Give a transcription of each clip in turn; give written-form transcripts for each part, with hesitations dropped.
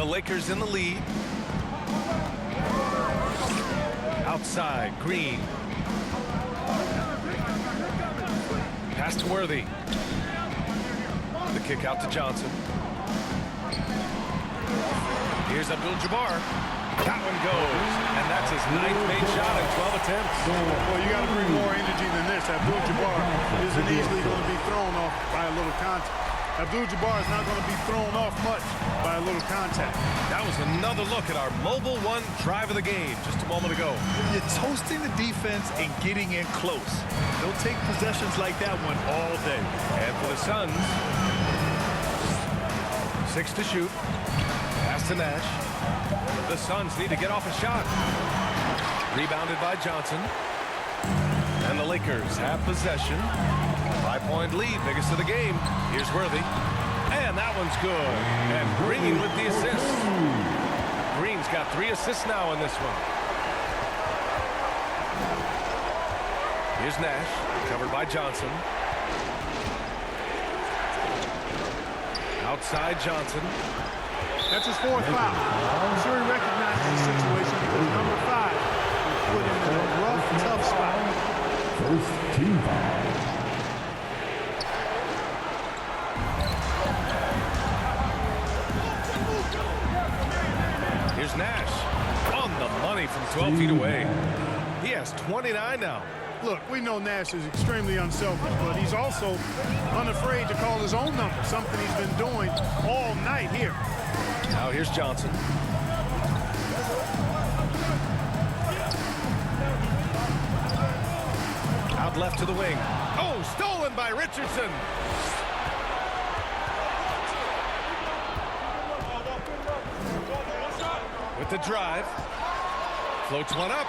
The Lakers in the lead. Outside, Green. Pass to Worthy. The kick out to Johnson. Here's Abdul-Jabbar. That one goes, and that's his 9th made shot in 12 attempts. Well, you got to bring more energy than this. Abdul-Jabbar isn't easily going to be thrown off by a little contact. Abdul-Jabbar is not going to be thrown off much by a little contact. That was another look at our Mobile One drive of the game just a moment ago. You're toasting the defense and getting in close. They'll take possessions like that one all day. And for the Suns, 6 to shoot. Pass to Nash. The Suns need to get off a shot. Rebounded by Johnson. And the Lakers have possession. 5-point lead, biggest of the game. Here's Worthy. And that one's good. And Green with the assist. Green's got 3 assists now in this one. Here's Nash, covered by Johnson. Outside Johnson. That's his 4th foul. I'm sure he recognizes the situation because number 5 was put him in a rough, tough spot. First team foul. Here's Nash on the money from 12 feet away. He has 29 now. Look, we know Nash is extremely unselfish, but he's also unafraid to call his own number, something he's been doing all night here. Now here's Johnson. Out left to the wing. Oh, stolen by Richardson. With the drive. Floats one up.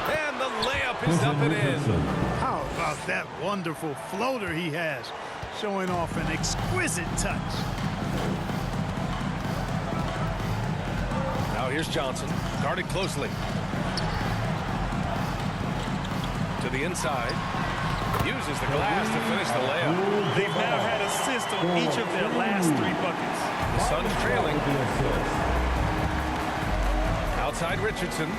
And the layup is up and in. How about that wonderful floater he has, showing off an exquisite touch. Now here's Johnson, guarded closely. To the inside. Uses the glass to finish the layup. They've now had assists on each of their last 3 buckets. The Suns trailing. Outside Richardson.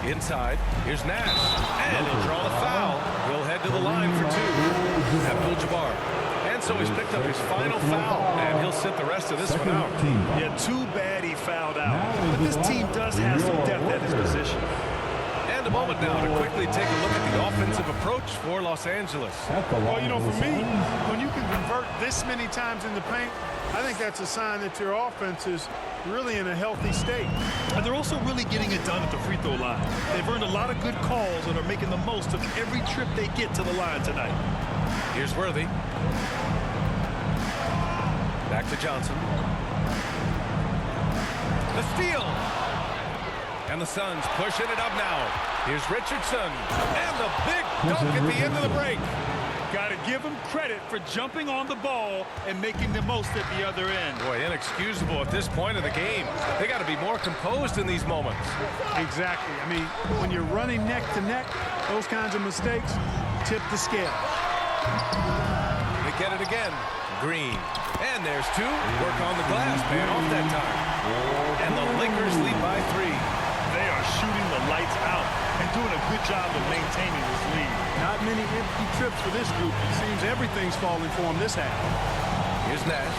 Inside. Here's Nash. And he'll draw the foul. He'll head to the line for 2. Abdul-Jabbar. And so he's picked up his final foul, and he'll sit the rest of this one out. Yeah, too bad he fouled out. But this team does have some depth at his position. And a moment now to quickly take a look at the offensive approach for Los Angeles. Well, you know, for me, when you can convert this many times in the paint, I think that's a sign that your offense is really in a healthy state. And they're also really getting it done at the free throw line. They've earned a lot of good calls and are making the most of every trip they get to the line tonight. Here's Worthy. Back to Johnson. The steal. And the Suns pushing it up now. Here's Richardson. And the big dunk at the end of the break. Got to give him credit for jumping on the ball and making the most at the other end. Boy, inexcusable at this point of the game. They got to be more composed in these moments. Exactly. I mean, when you're running neck to neck, those kinds of mistakes tip the scale. They get it again. Green. And there's 2. Work on the glass, paying off that time. And the Lakers lead by 3. They are shooting the lights out and doing a good job of maintaining this lead. Not many empty trips for this group. It seems everything's falling for them this half. Here's Nash.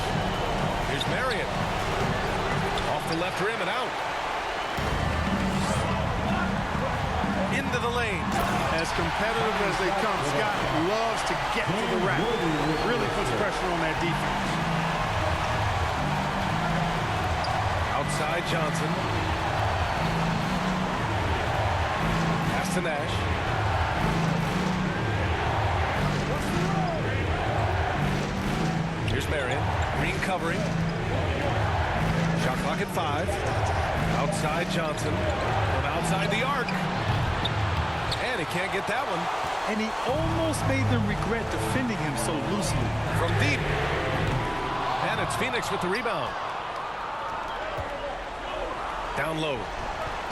Here's Marion. Off the left rim and out. Into the lane. As competitive as they come, Scott loves to get to the rack. Really puts pressure on that defense. Outside Johnson. Pass to Nash. Here's Marion. Green covering. Shot clock at 5. Outside Johnson. From outside the arc. And he can't get that one. And he almost made them regret defending him so loosely. From deep. And it's Phoenix with the rebound. Down low.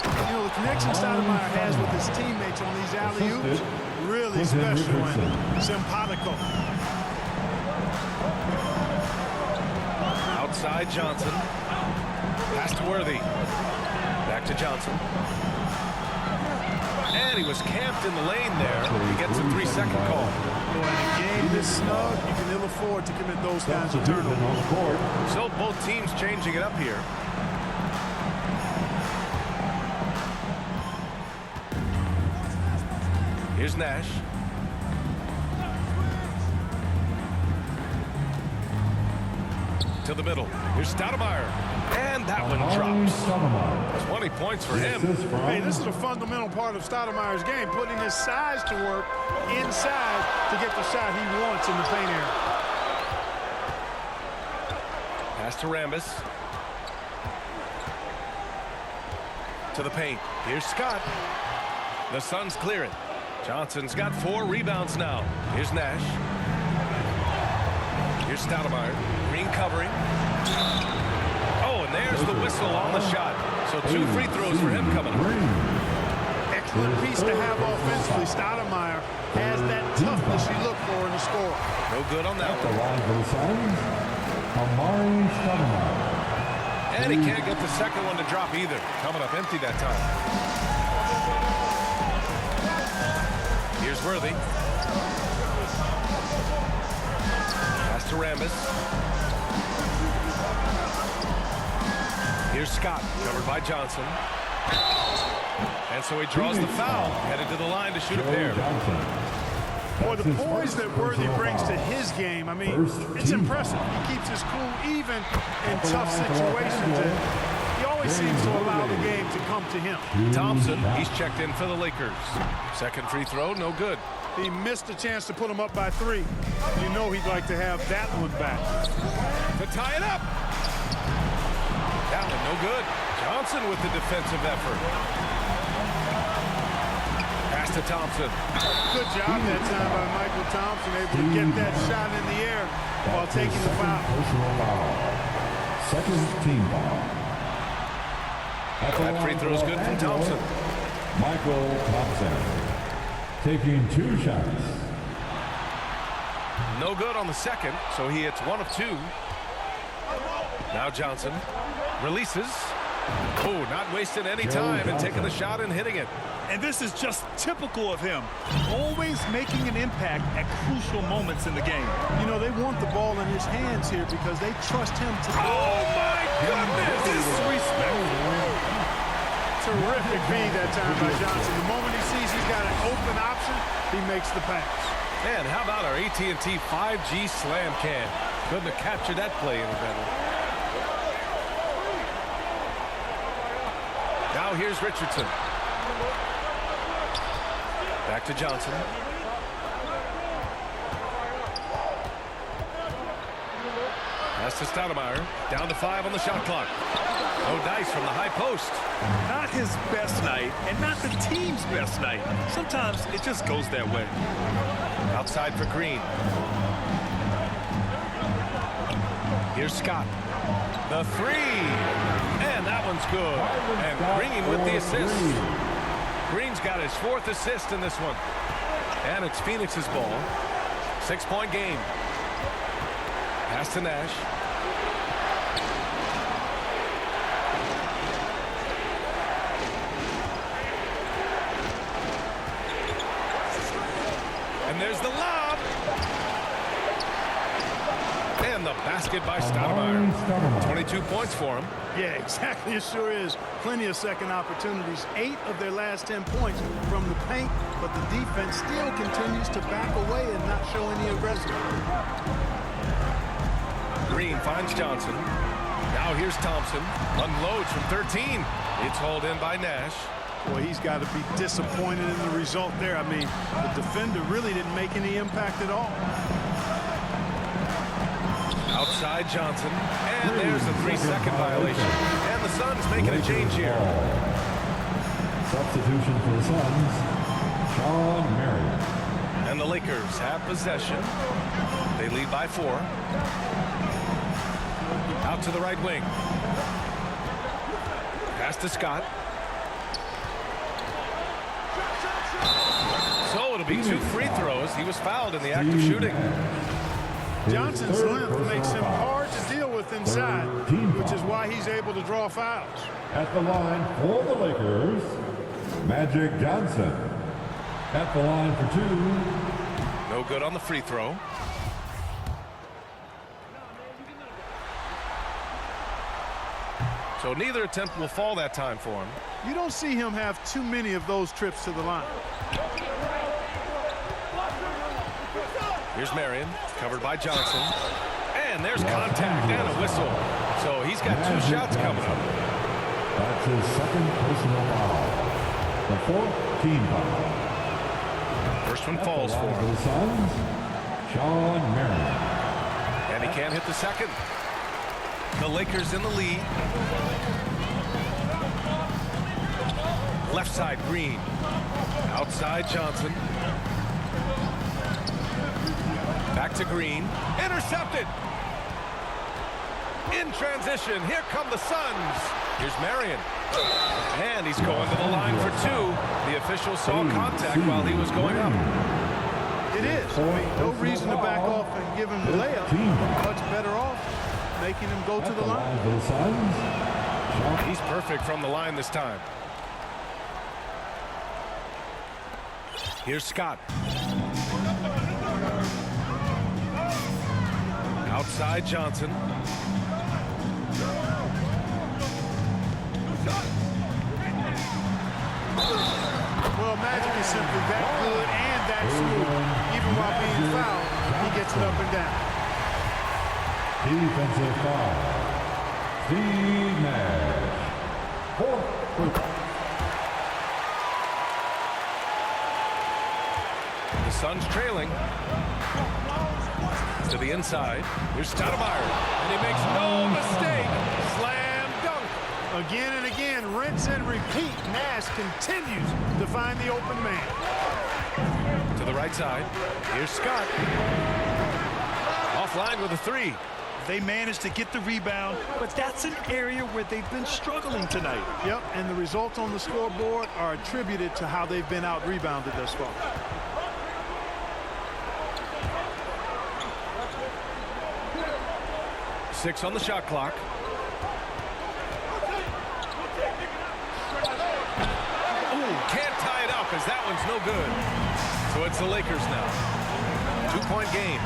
You know, the connection Stoudemire has with his teammates on these alley-oops, really special and simpatico. Outside Johnson. Pass to Worthy. Back to Johnson. And he was camped in the lane there. He gets a 3-second call. Boy, in a game this snug, you can ill afford to commit those kinds of turnovers. So both teams changing it up here. Here's Nash. To the middle. Here's Stoudemire. And that one drops. 20 points for him. Hey, this is a fundamental part of Stoudemire's game, putting his size to work inside to get the shot he wants in the paint area. Pass to Rambis. To the paint. Here's Scott. The Suns clear it. Johnson's got 4 rebounds now. Here's Nash. Here's Stoudemire. Green covering. Oh, and there's the whistle on the shot. So 2 free throws for him coming up. Excellent piece to have offensively. Stoudemire has that toughness you look for in the score. No good on that The one. line for the Suns, Amari Stoudemire. And he can't get the second one to drop either. Coming up empty that time. Here's Worthy. Pass to Rambis. Here's Scott, covered by Johnson. And so he draws the foul, headed to the line to shoot a pair. Boy, the poise that Worthy brings to his game, I mean, it's impressive. He keeps his cool even in tough situations. And he always seems to allow the game to come to him. Thompson, he's checked in for the Lakers. Second free throw, no good. He missed a chance to put him up by 3. You know he'd like to have that one back. To tie it up. That one no good. Johnson with the defensive effort. Pass to Thompson. Good job that time by Michael Thompson, able to get that shot in the air while taking the foul. Personal foul. Second team foul. That free throw is good from Thompson. Michael Thompson taking 2 shots. No good on the second, so he hits 1 of 2. Now Johnson releases. Oh, not wasting any time and taking the shot and hitting it. And this is just typical of him. Always making an impact at crucial moments in the game. You know, they want the ball in his hands here because they trust him to... Oh, my goodness! Disrespectful. Terrific feed that time by Johnson. The moment he sees he's got an open option, he makes the pass. And how about our AT&T 5G slam can? Couldn't have captured that play any better. Now here's Richardson. Back to Johnson. Pass to Stoudemire. Down to 5 on the shot clock. No dice from the high post. Not his best night, and not the team's best night. Sometimes it just goes that way. Outside for Green. Here's Scott. The 3. And that one's good. And Green with the assist. Green's got his 4th assist in this one. And it's Phoenix's ball. 6-point game. Pass to Nash. And there's the lob. And the basket by Stoudemire. 22 points for him. Yeah, exactly. It sure is. Plenty of second opportunities. 8 of their last 10 points from the paint, but the defense still continues to back away and not show any aggression. Green finds Johnson. Now here's Thompson. Unloads from 13. It's hauled in by Nash. Boy, he's got to be disappointed in the result there. I mean, the defender really didn't make any impact at all. Outside Johnson. And there's a 3-second violation. And the Suns making a change here. Substitution for the Suns, Sean Marion. And the Lakers have possession. They lead by 4. Out to the right wing. Pass to Scott. So it'll be 2 free throws. He was fouled in the act of shooting. Johnson's length makes him hard to deal with inside, which is why he's able able to draw fouls. At the line for the Lakers, Magic Johnson. At the line for 2. No good on the free throw. So neither attempt will fall that time for him. You don't see him have too many of those trips to the line. Here's Marion, covered by Johnson. And there's contact and a whistle. So he's got 2 shots coming up. That's his second personal foul. The 4th team foul. First one falls for For him. the Suns, Sean Marion. And he can't hit the second. The Lakers in the lead. Left side, Green. Outside, Johnson. Back to Green. Intercepted. In transition, here come the Suns. Here's Marion. And he's going to the line for 2. The official saw contact while he was going up. It is. I mean, no reason to back off and give him the layup. Much better off making him go to the line. For the Suns, He's perfect from the line this time. Here's Scott. Outside Johnson. Well, Magic is simply that good and that smooth. Even while being fouled, he gets it up and down. defensive foul. Steve Nash. 4th. The Suns trailing. To the inside. Here's Stoudemire. And he makes no mistake. Slam dunk. Again and again, rinse and repeat. Nash continues to find the open man. To the right side. Here's Scott. Offline with a 3. They managed to get the rebound, but that's an area where they've been struggling tonight. Yep, and the results on the scoreboard are attributed to how they've been out-rebounded thus far. Six on the shot clock. Ooh, can't tie it up as that one's no good. So it's the Lakers now. 2-point game.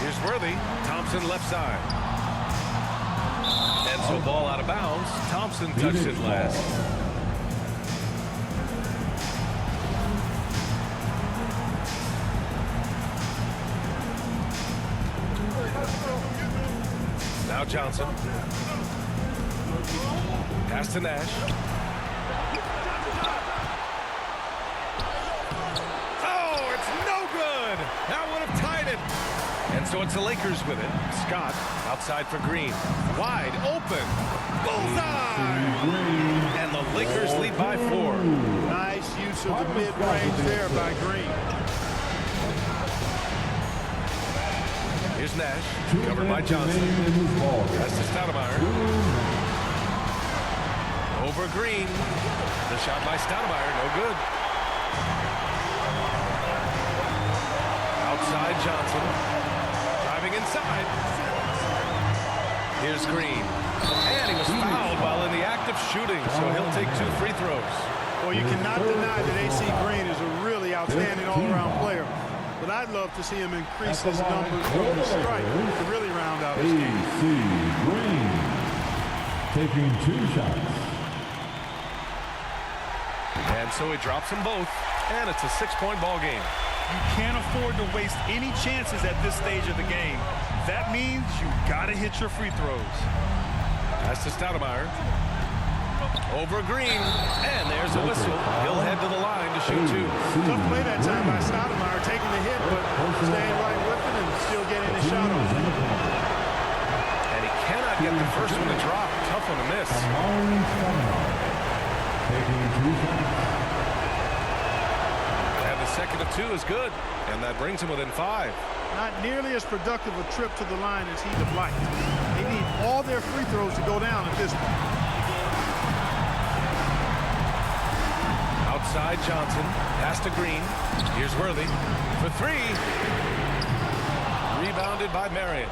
Here's Worthy. Thompson left side. And so ball out of bounds. Thompson touched it last. Now Johnson. Pass to Nash. Oh, it's no good. That would have tied it. And so it's the Lakers with it. Scott outside for Green. Wide open. Bullseye. And the Lakers lead by 4. Nice use of the mid-range there by Green. Here's Nash, covered by Johnson. That's to Stoudemire. Over Green. The shot by Stoudemire, no good. Outside Johnson. Driving inside. Here's Green. And he was fouled while in the act of shooting, so he'll take 2 free throws. Well, you cannot deny that AC Green is a really outstanding all-around player. But I'd love to see him increase his numbers from the stripe to really round out his game. AC Green taking 2 shots. And so he drops them both, and it's a 6-point ball game. You can't afford to waste any chances at this stage of the game. That means you got to hit your free throws. Pass to Stoudemire. Over Green, and there's a whistle. He'll head to the line to shoot 2. Tough play that time by Stoudemire, taking the hit, but staying right with it and still getting the shot on. And he cannot get the first one to drop. Tough one to miss. Taking 2 shots. And the second of 2 is good, and that brings him within 5. Not nearly as productive a trip to the line as he'd have liked. They need all their free throws to go down at this point. Outside Johnson, pass to Green. Here's Worthy for 3. Rebounded by Marion.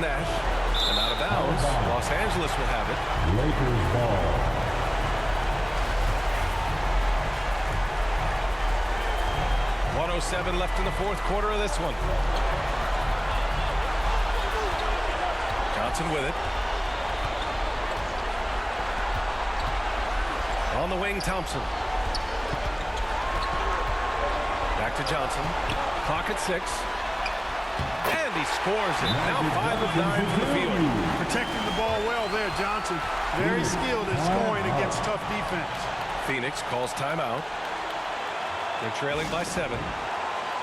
Nash. And out of bounds. Los Angeles will have it. Lakers ball. 1:07 left in the fourth quarter of this one. Johnson with it. On the wing, Thompson. Back to Johnson. Clock at 6. And he scores it. Now 5 of 9 from the field. Protecting the ball well there, Johnson. Very skilled at scoring against tough defense. Phoenix calls timeout. They're trailing by 7.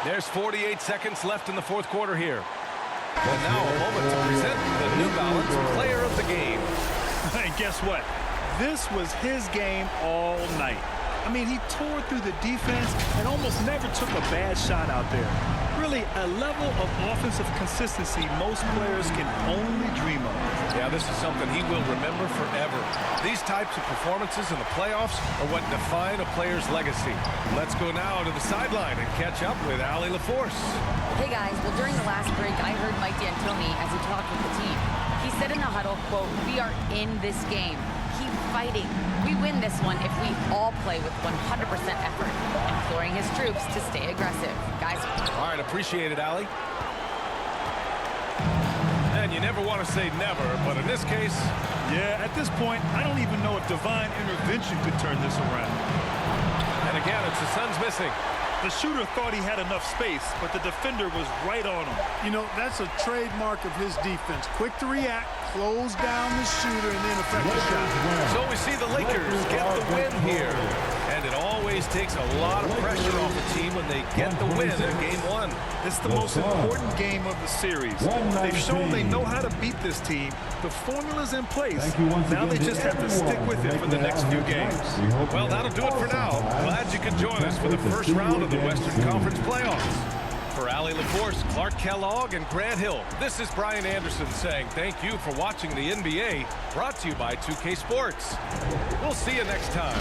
There's 48 seconds left in the fourth quarter here. And now a moment to present the New Balance Player of the Game. And guess what? This was his game all night. I mean, he tore through the defense and almost never took a bad shot out there. Really, a level of offensive consistency most players can only dream of. Yeah, this is something he will remember forever. These types of performances in the playoffs are what define a player's legacy. Let's go now to the sideline and catch up with Allie LaForce. Hey guys, well during the last break, I heard Mike D'Antoni as he talked with the team. He said in the huddle, quote, "We are in this game. Keep fighting. We win this one if we all play with 100% effort," imploring his troops to stay aggressive. Guys. All right, appreciate it, Allie. And you never want to say never, but in this case... Yeah, at this point, I don't even know if divine intervention could turn this around. And again, it's the Suns missing. The shooter thought he had enough space, but the defender was right on him. You know, that's a trademark of his defense. Quick to react, close down the shooter, and then effect the shot. So we see the Lakers get the win here. And it always takes a lot of pressure off the team when they get the win in Game 1. It's the most important game of the series. They've shown they know how to beat this team. The formula's in place. Now they just have to stick with it for the next few games. Well, that'll do it for now. Glad you could join us for the first round of the Western Conference playoffs. For Allie LaForce, Clark Kellogg, and Grant Hill, this is Brian Anderson saying thank you for watching the NBA, brought to you by 2K Sports. We'll see you next time.